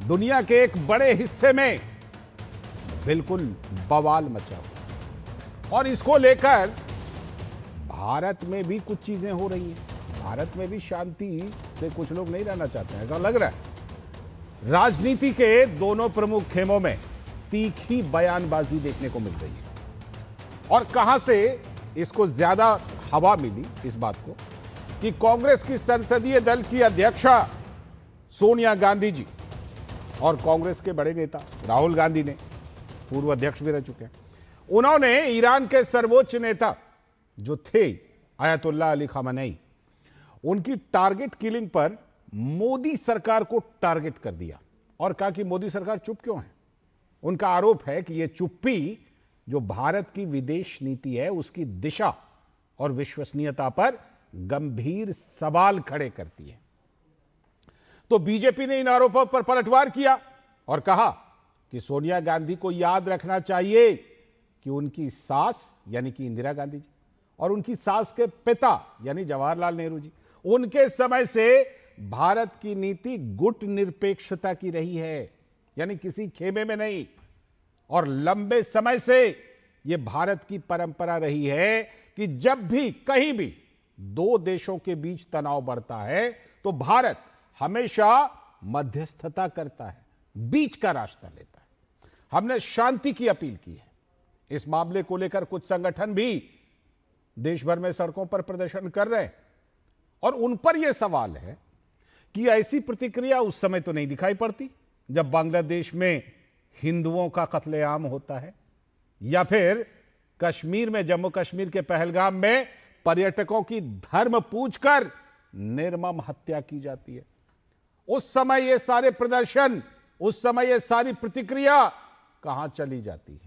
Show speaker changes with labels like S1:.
S1: दुनिया के एक बड़े हिस्से में बिल्कुल बवाल मचा हुआ और इसको लेकर भारत में भी कुछ चीजें हो रही हैं। भारत में भी शांति से कुछ लोग नहीं रहना चाहते हैं, ऐसा लग रहा है। राजनीति के दोनों प्रमुख खेमों में तीखी बयानबाजी देखने को मिल रही है और कहां से इसको ज्यादा हवा मिली इस बात को कि कांग्रेस की संसदीय दल की अध्यक्षा सोनिया गांधी जी और कांग्रेस के बड़े नेता राहुल गांधी ने, पूर्व अध्यक्ष भी रह चुके हैं, उन्होंने ईरान के सर्वोच्च नेता जो थे अयतुल्ला अली खामेनी, उनकी टारगेट किलिंग पर मोदी सरकार को टारगेट कर दिया और कहा कि मोदी सरकार चुप क्यों है। उनका आरोप है कि यह चुप्पी जो भारत की विदेश नीति है उसकी दिशा और विश्वसनीयता पर गंभीर सवाल खड़े करती है। तो बीजेपी ने इन आरोपों पर पलटवार किया और कहा कि सोनिया गांधी को याद रखना चाहिए कि उनकी सास यानी कि इंदिरा गांधी जी और उनकी सास के पिता यानी जवाहरलाल नेहरू जी, उनके समय से भारत की नीति गुट निरपेक्षता की रही है, यानी किसी खेमे में नहीं। और लंबे समय से यह भारत की परंपरा रही है कि जब भी कहीं भी दो देशों के बीच तनाव बढ़ता है तो भारत हमेशा मध्यस्थता करता है, बीच का रास्ता लेता है। हमने शांति की अपील की है। इस मामले को लेकर कुछ संगठन भी देश भर में सड़कों पर प्रदर्शन कर रहे हैं और उन पर यह सवाल है कि ऐसी प्रतिक्रिया उस समय तो नहीं दिखाई पड़ती जब बांग्लादेश में हिंदुओं का कत्लेआम होता है या फिर कश्मीर में, जम्मू कश्मीर के पहलगाम में पर्यटकों की धर्म पूछकर निर्मम हत्या की जाती है। उस समय ये सारे प्रदर्शन, उस समय ये सारी प्रतिक्रिया कहां चली जाती है।